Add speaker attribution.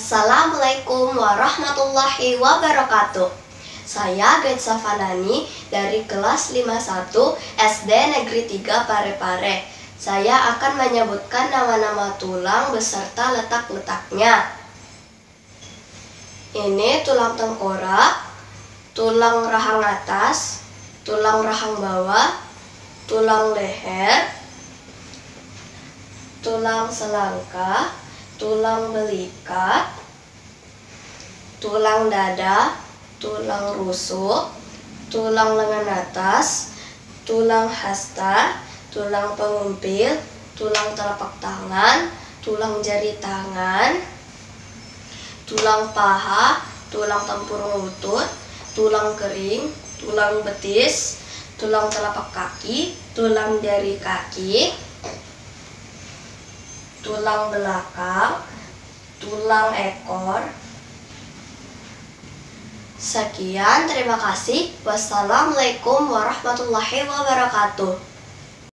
Speaker 1: Assalamualaikum warahmatullahi wabarakatuh. Saya Getsa Fanani dari kelas 51 SD Negeri 3 Parepare. Saya akan menyebutkan nama-nama tulang beserta letak-letaknya. Ini tulang tengkorak, tulang rahang atas, tulang rahang bawah, tulang leher, tulang selangkah, tulang belikat, tulang dada, tulang rusuk, tulang lengan atas, tulang hasta, tulang pengumpil, tulang telapak tangan, tulang jari tangan, tulang paha, tulang tempurung lutut, tulang kering, tulang betis, tulang telapak kaki, tulang jari kaki, tulang belakang, tulang ekor. Sekian, terima kasih. Wassalamualaikum warahmatullahi wabarakatuh.